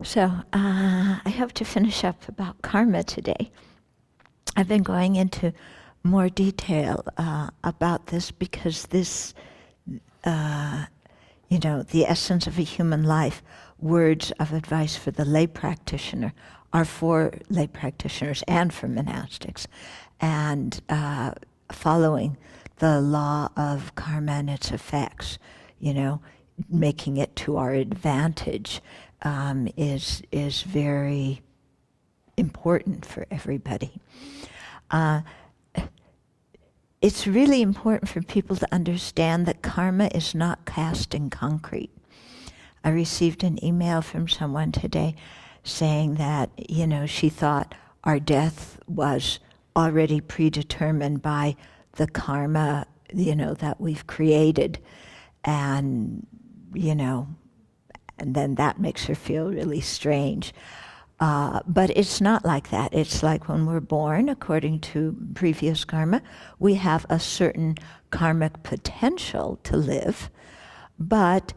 I hope to finish up about karma today. I've been going into more detail about this because this, the essence of a human life, words of advice for the lay practitioner are for lay practitioners and for monastics. And following the law of karma and its effects, making it to our advantage is very important for everybody. It's really important for people to understand that karma is not cast in concrete. I received an email from someone today saying that, she thought our death was already predetermined by the karma, that we've created. And then that makes her feel really strange. But it's not like that. It's like when we're born, according to previous karma, we have a certain karmic potential to live, but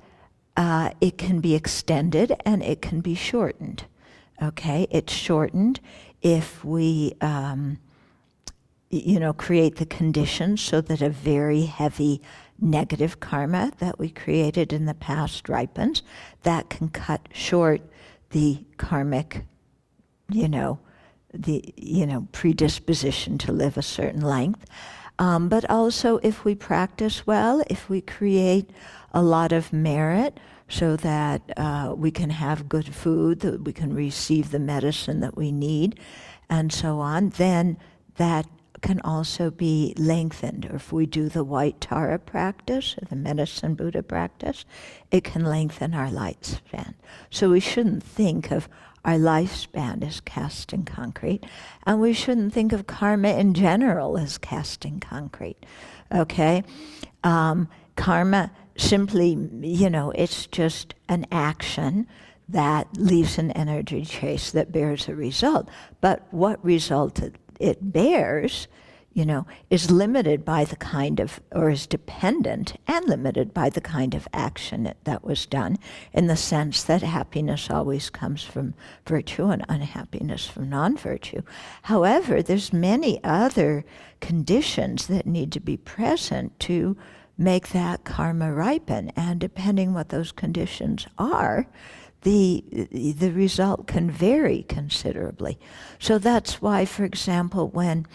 it can be extended and it can be shortened. Okay, it's shortened if we, create the conditions so that a very heavy negative karma that we created in the past ripens. That can cut short the karmic, predisposition to live a certain length. But also if we practice well, if we create a lot of merit so that we can have good food, that we can receive the medicine that we need, and so on, then that can also be lengthened. Or if we do the white Tara practice, or the medicine Buddha practice, it can lengthen our lifespan. So we shouldn't think of our lifespan as cast in concrete, and we shouldn't think of karma in general as cast in concrete. Okay? Karma simply, it's just an action that leaves an energy trace that bears a result. But what result it bears, is limited by the kind of, or is dependent and limited by the kind of action that was done, in the sense that happiness always comes from virtue and unhappiness from non-virtue. However, there's many other conditions that need to be present to make that karma ripen, and depending what those conditions are, the result can vary considerably. So that's why, for example, when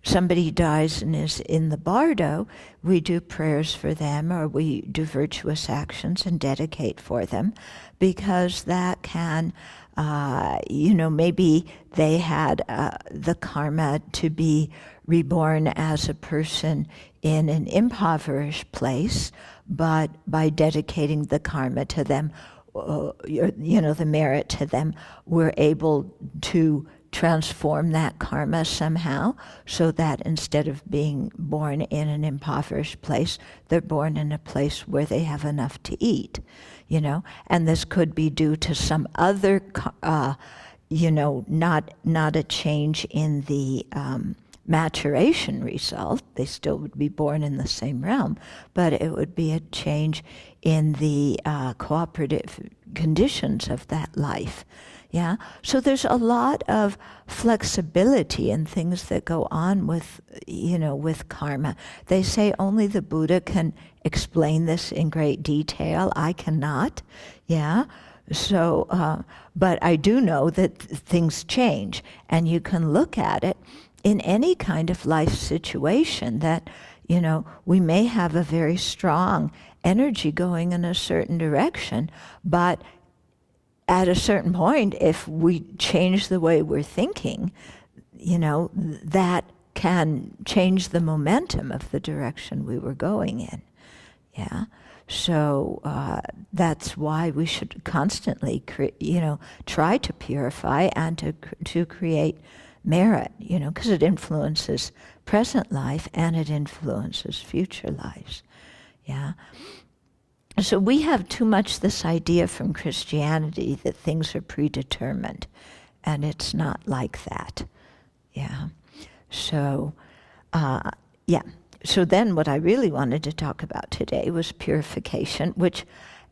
somebody dies and is in the bardo, we do prayers for them, or we do virtuous actions and dedicate for them, because that can, maybe they had the karma to be reborn as a person in an impoverished place, but by dedicating the karma to them, the merit to them, we're able to transform that karma somehow, so that instead of being born in an impoverished place, they're born in a place where they have enough to eat, And this could be due to some other, not a change in the maturation result. They still would be born in the same realm, but it would be a change in the cooperative conditions of that life. Yeah, so there's a lot of flexibility in things that go on with, with karma. They say only the Buddha can explain this in great detail. I cannot. Yeah. So, but I do know that things change, and you can look at it in any kind of life situation that, we may have a very strong energy going in a certain direction, but at a certain point, if we change the way we're thinking, that can change the momentum of the direction we were going in. Yeah. So that's why we should constantly, try to purify and to create merit, because it influences present life and it influences future lives. Yeah. So we have too much this idea from Christianity that things are predetermined, and it's not like that. Yeah. So, So then what I really wanted to talk about today was purification, which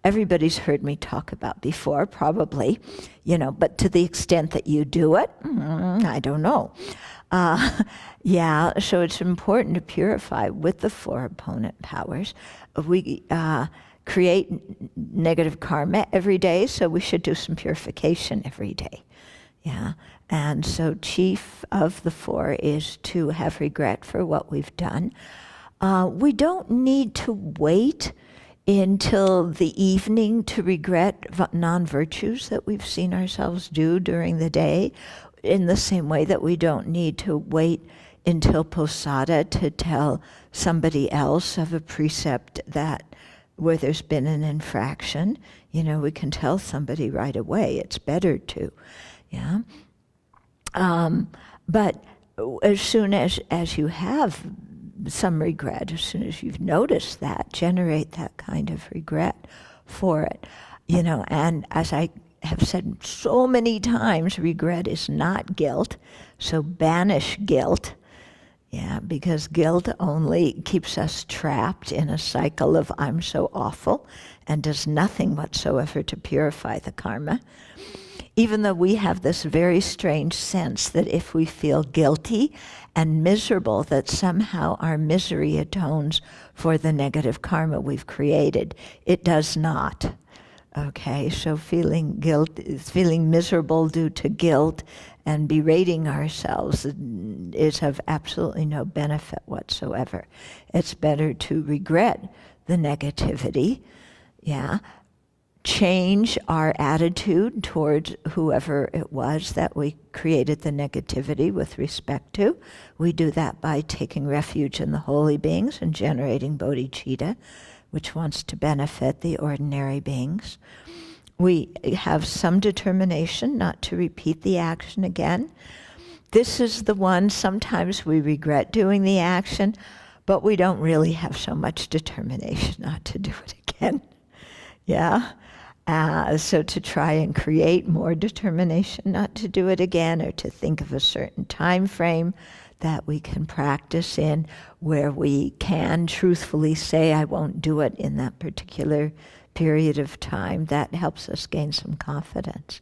everybody's heard me talk about before, probably, but to the extent that you do it, I don't know. So it's important to purify with the 4 opponent powers. We create negative karma every day, so we should do some purification every day. Yeah, and so chief of the 4 is to have regret for what we've done. We don't need to wait until the evening to regret non-virtues that we've seen ourselves do during the day, in the same way that we don't need to wait until posada to tell somebody else of a precept where there's been an infraction. We can tell somebody right away. It's better to, yeah. But as soon as you have some regret, as soon as you've noticed that, generate that kind of regret for it. And as I have said so many times, regret is not guilt. So banish guilt. Yeah, because guilt only keeps us trapped in a cycle of I'm so awful and does nothing whatsoever to purify the karma. Even though we have this very strange sense that if we feel guilty and miserable, that somehow our misery atones for the negative karma we've created. It does not. Okay, so feeling miserable due to guilt and berating ourselves is of absolutely no benefit whatsoever. It's better to regret the negativity, change our attitude towards whoever it was that we created the negativity with respect to. We do that by taking refuge in the holy beings and generating bodhicitta, which wants to benefit the ordinary beings. We have some determination not to repeat the action again. This is the one, sometimes we regret doing the action, but we don't really have so much determination not to do it again. Yeah? So to try and create more determination not to do it again, or to think of a certain time frame that we can practice in where we can truthfully say, I won't do it in that particular period of time, that helps us gain some confidence.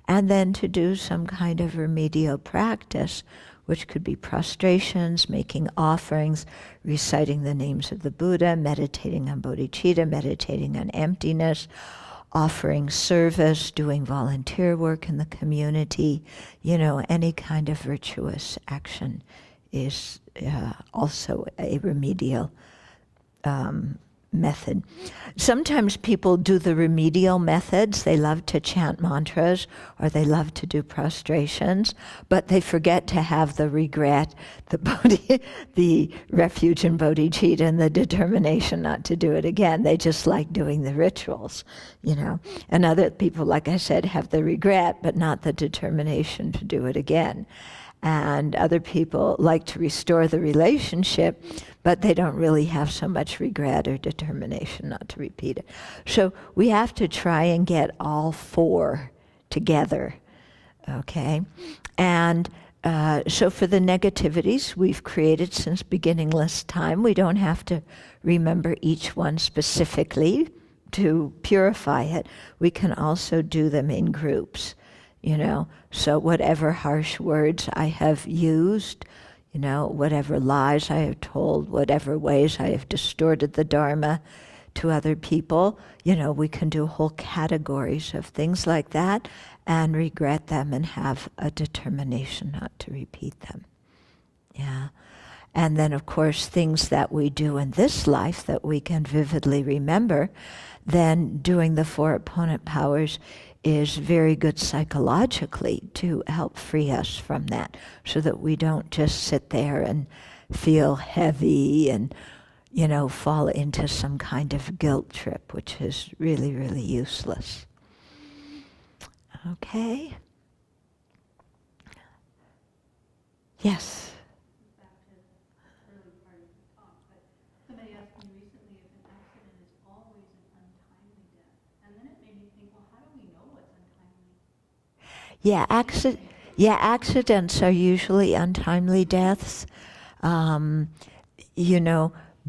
And then to do some kind of remedial practice, which could be prostrations, making offerings, reciting the names of the Buddha, meditating on bodhicitta, meditating on emptiness, offering service, doing volunteer work in the community, any kind of virtuous action is also a remedial method. Sometimes people do the remedial methods. They love to chant mantras or they love to do prostrations, but they forget to have the regret, the refuge in bodhicitta, and the determination not to do it again. They just like doing the rituals, And other people, like I said, have the regret, but not the determination to do it again. And other people like to restore the relationship, but they don't really have so much regret or determination not to repeat it. So we have to try and get all 4 together, okay? And so for the negativities we've created since beginningless time, we don't have to remember each one specifically to purify it. We can also do them in groups. So whatever harsh words I have used, whatever lies I have told, whatever ways I have distorted the Dharma to other people, we can do whole categories of things like that and regret them and have a determination not to repeat them. Yeah. And then, of course, things that we do in this life that we can vividly remember, then doing the 4 opponent powers is very good psychologically to help free us from that, so that we don't just sit there and feel heavy and, fall into some kind of guilt trip, which is really, really useless. Okay? Yes? Yeah, accidents are usually untimely deaths,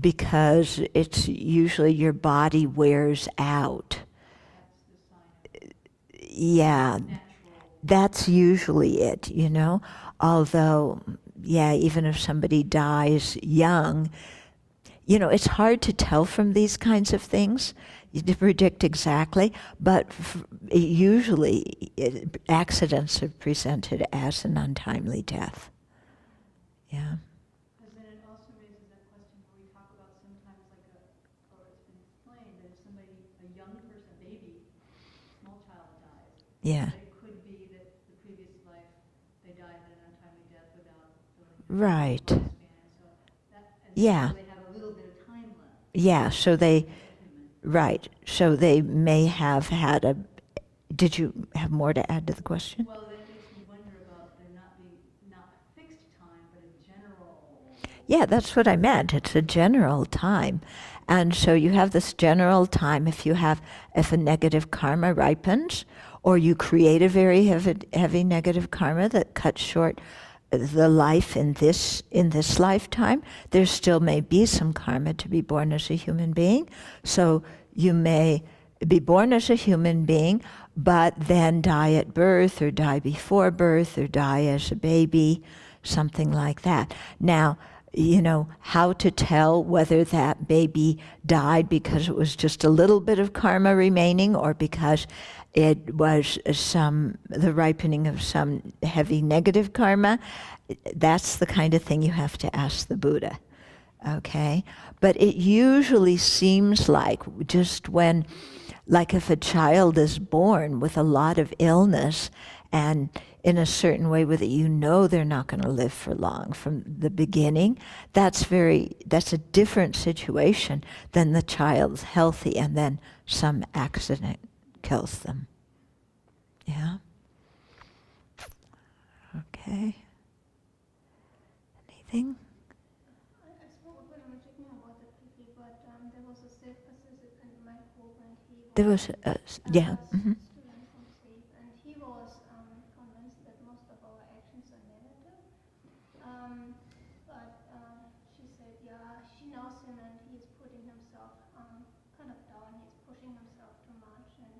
because it's usually your body wears out. Yeah, that's usually it, Although, yeah, even if somebody dies young, it's hard to tell from these kinds of things to predict exactly, but usually accidents are presented as an untimely death. Yeah. Because then it also raises that question where we talk about sometimes or it's been explained that if somebody, a young person, baby, small child dies, Yeah. it could be that the previous life they died an untimely death without filling Right. the lifespan. Yeah. So they have a little bit of time left. Yeah, so right, so they may have had did you have more to add to the question? Well, that makes me wonder about there not fixed time, but a general. Yeah, that's what I meant. It's a general time. And so you have this general time if a negative karma ripens, or you create a very heavy negative karma that cuts short the life in this lifetime, there still may be some karma to be born as a human being. So you may be born as a human being, but then die at birth, or die before birth, or die as a baby, something like that. Now, how to tell whether that baby died because it was just a little bit of karma remaining, or because it was the ripening of some heavy negative karma, that's the kind of thing you have to ask the Buddha. Okay? But it usually seems like just when, like if a child is born with a lot of illness and in a certain way with it, they're not going to live for long from the beginning, that's a different situation than the child's healthy and then some accident kills them. Yeah? Okay. Anything? I spoke with him about it briefly, but there was a self-assistant in my group, and There was yeah. Mm-hmm. student from SAFE, and he was convinced that most of our actions are negative. But she said, yeah, she knows him, and he's putting himself kind of down. He's pushing himself too much, and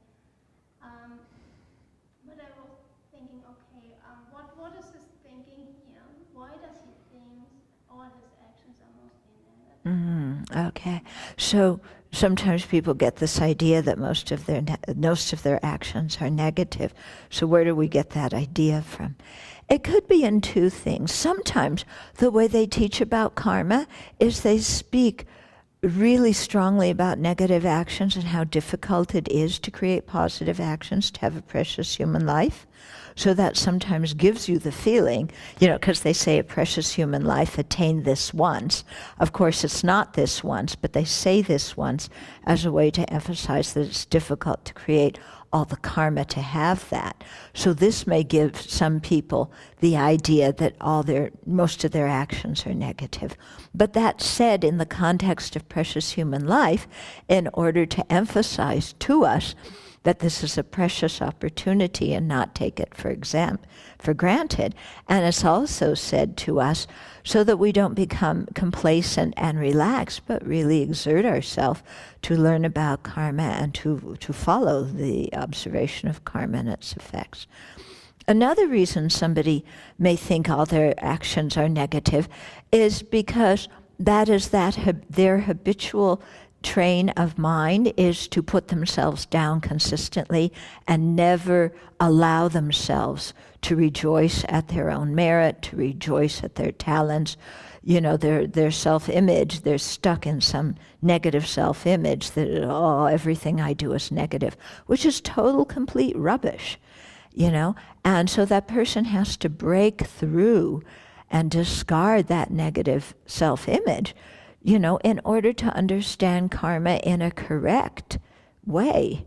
but I was thinking, okay, what is his thinking here? Why does he think all his actions are mostly negative? Okay. So sometimes people get this idea that most of their actions are negative. So where do we get that idea from? It could be in two things. Sometimes the way they teach about karma is they speak really strongly about negative actions and how difficult it is to create positive actions, to have a precious human life. So that sometimes gives you the feeling, because they say a precious human life attained this once. Of course, it's not this once, but they say this once as a way to emphasize that it's difficult to create all the karma to have that. So this may give some people the idea that most of their actions are negative. But that said, in the context of precious human life, in order to emphasize to us that this is a precious opportunity and not take it for granted. And it's also said to us so that we don't become complacent and relaxed, but really exert ourselves to learn about karma and to follow the observation of karma and its effects. Another reason somebody may think all their actions are negative is because their habitual train of mind is to put themselves down consistently and never allow themselves to rejoice at their own merit, to rejoice at their talents. Their self-image, they're stuck in some negative self-image that, everything I do is negative, which is total, complete rubbish, And so that person has to break through and discard that negative self-image, in order to understand karma in a correct way,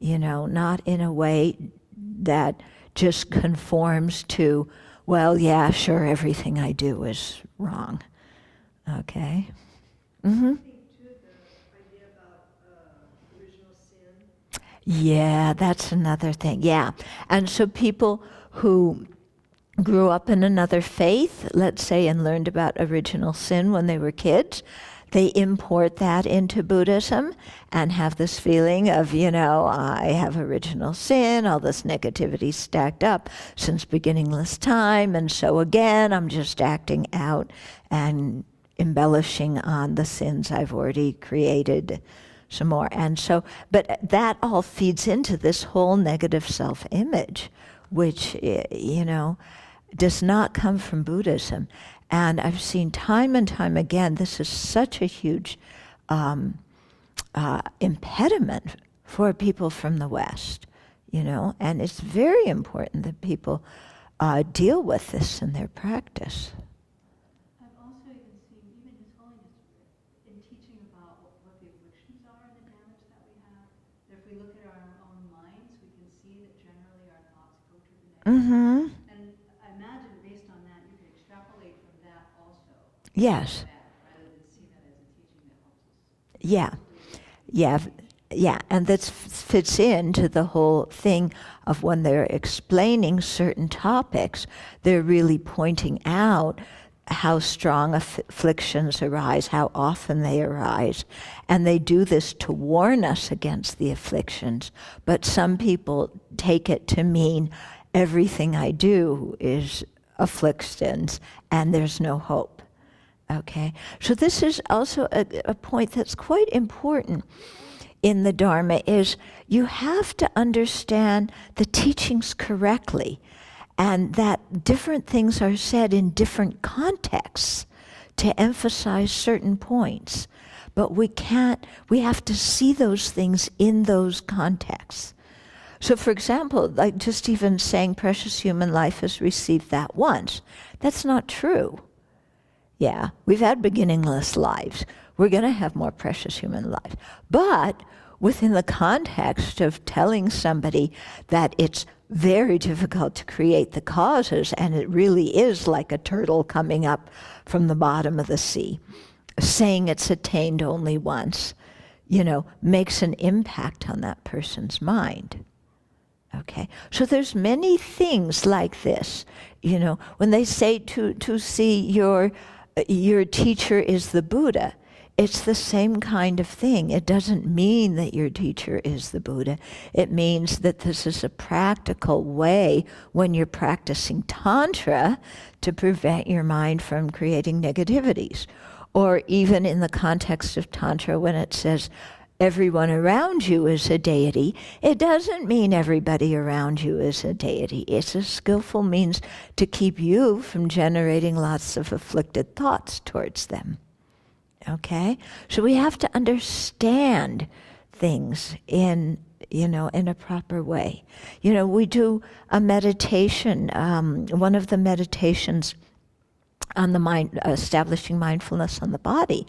not in a way that just conforms to, well, yeah, sure, everything I do is wrong. Okay? Mm-hmm. I think, too, the idea about original sin. Yeah, that's another thing. Yeah. And so people who grew up in another faith, let's say, and learned about original sin when they were kids, they import that into Buddhism and have this feeling of, I have original sin, all this negativity stacked up since beginningless time, and so again, I'm just acting out and embellishing on the sins I've already created some more. And so, but that all feeds into this whole negative self-image, which, does not come from Buddhism. And I've seen time and time again, this is such a huge impediment for people from the West, and it's very important that people deal with this in their practice. I've also even seen, even His Holiness, in teaching about what the afflictions are and the damage that we have, that if we look at our own minds, we can see that generally our thoughts go to the negative. Mm-hmm. And I imagine based on that, you can extrapolate from that also. Yes. Rather than see that as a teaching that helps us. Yeah. Yeah, and that fits into the whole thing of when they're explaining certain topics, they're really pointing out how strong afflictions arise, how often they arise. And they do this to warn us against the afflictions. But some people take it to mean everything I do is afflictions and there's no hope. Okay? So this is also a point that's quite important in the Dharma, is you have to understand the teachings correctly, and that different things are said in different contexts to emphasize certain points. But we have to see those things in those contexts. So for example, like just even saying precious human life has received that once, that's not true. Yeah, we've had beginningless lives. We're going to have more precious human lives. But within the context of telling somebody that it's very difficult to create the causes, and it really is like a turtle coming up from the bottom of the sea, saying it's attained only once, makes an impact on that person's mind. Okay, so there's many things like this. When they say to see your teacher is the Buddha, it's the same kind of thing. It doesn't mean that your teacher is the Buddha. It means that this is a practical way when you're practicing Tantra to prevent your mind from creating negativities. Or even in the context of Tantra, when it says everyone around you is a deity, it doesn't mean everybody around you is a deity. It's a skillful means to keep you from generating lots of afflicted thoughts towards them. Okay? So we have to understand things in a proper way. We do a meditation. One of the meditations on the mind, establishing mindfulness on the body,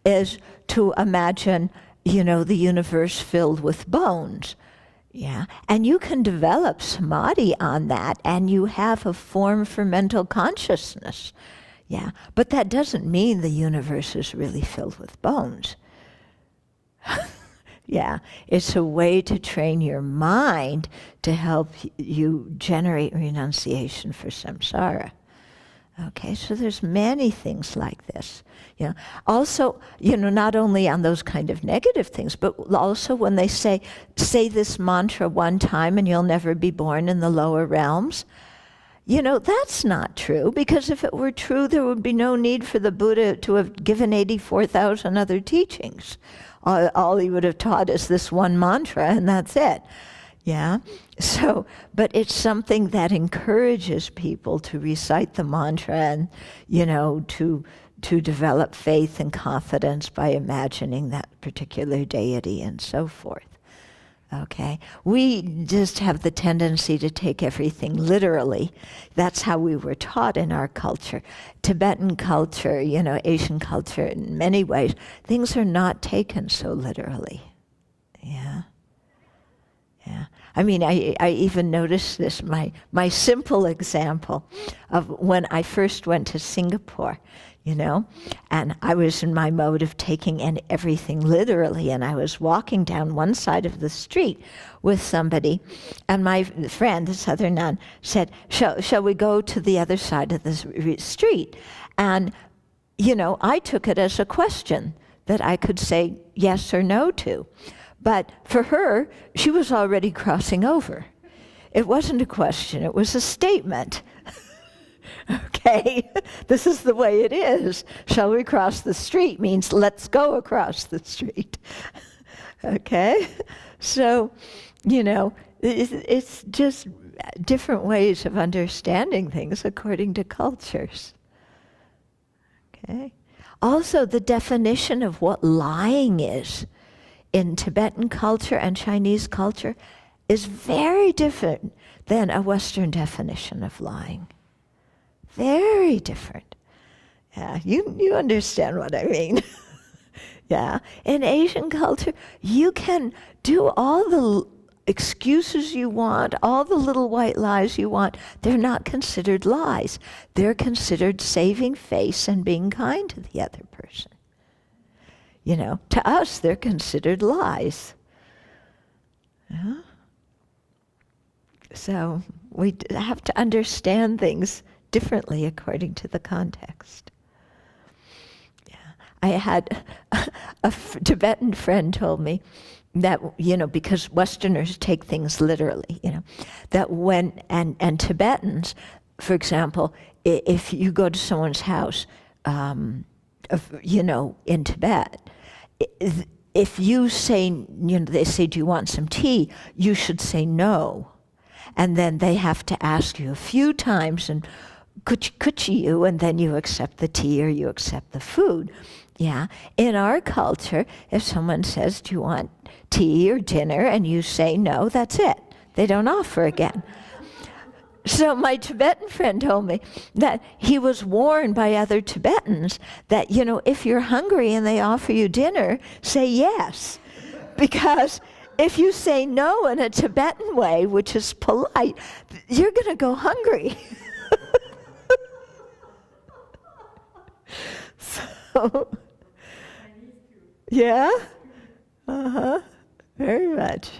is to imagine, the universe filled with bones. Yeah, and you can develop samadhi on that, and you have a form for mental consciousness. Yeah, but that doesn't mean the universe is really filled with bones. Yeah, it's a way to train your mind to help you generate renunciation for samsara. Okay, so there's many things like this. Also, not only on those kind of negative things, but also when they say this mantra one time and you'll never be born in the lower realms. That's not true, because if it were true, there would be no need for the Buddha to have given 84,000 other teachings. All he would have taught is this one mantra, and that's it. Yeah? So, but it's something that encourages people to recite the mantra and, to develop faith and confidence by imagining that particular deity and so forth. Okay? We just have the tendency to take everything literally. That's how we were taught in our culture. Tibetan culture, Asian culture, in many ways, things are not taken so literally. Yeah? Yeah. I mean, I even noticed this, my simple example of when I first went to Singapore, and I was in my mode of taking everything literally, and I was walking down one side of the street with somebody, and my friend, this other nun, said, shall we go to the other side of the street? And, I took it as a question. that I could say yes or no to. But for her, she was already crossing over. It wasn't a question, it was a statement. Okay, this is the way it is. Shall we cross the street means let's go across the street. Okay, so, it's just different ways of understanding things according to cultures. Okay. Also, the definition of what lying is in Tibetan culture and Chinese culture is very different than a Western definition of lying. Very different. Yeah, you understand what I mean. Yeah, in Asian culture, you can do all the excuses you want, all the little white lies you want. They're not considered lies. They're considered saving face and being kind to the other person. To us, they're considered lies. Yeah? So we have to understand things differently according to the context. I had a Tibetan friend told me that, because Westerners take things literally, that when, and Tibetans, for example, if you go to someone's house, in Tibet, if you say, they say, do you want some tea? You should say no. And then they have to ask you a few times and kuchi you, and then you accept the tea or you accept the food. Yeah. In our culture, if someone says, do you want tea or dinner, and you say no, that's it. They don't offer again. So my Tibetan friend told me that he was warned by other Tibetans that, if you're hungry and they offer you dinner, say yes. Because if you say no in a Tibetan way, which is polite, you're going to go hungry. So, yeah? Uh-huh. Very much.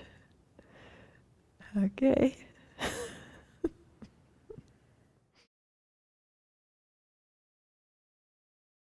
Okay.